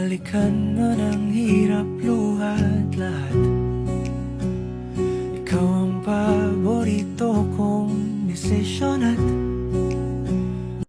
balikan man ang hirap, luhat lahat. Ikaw ang paborito kong desisyon at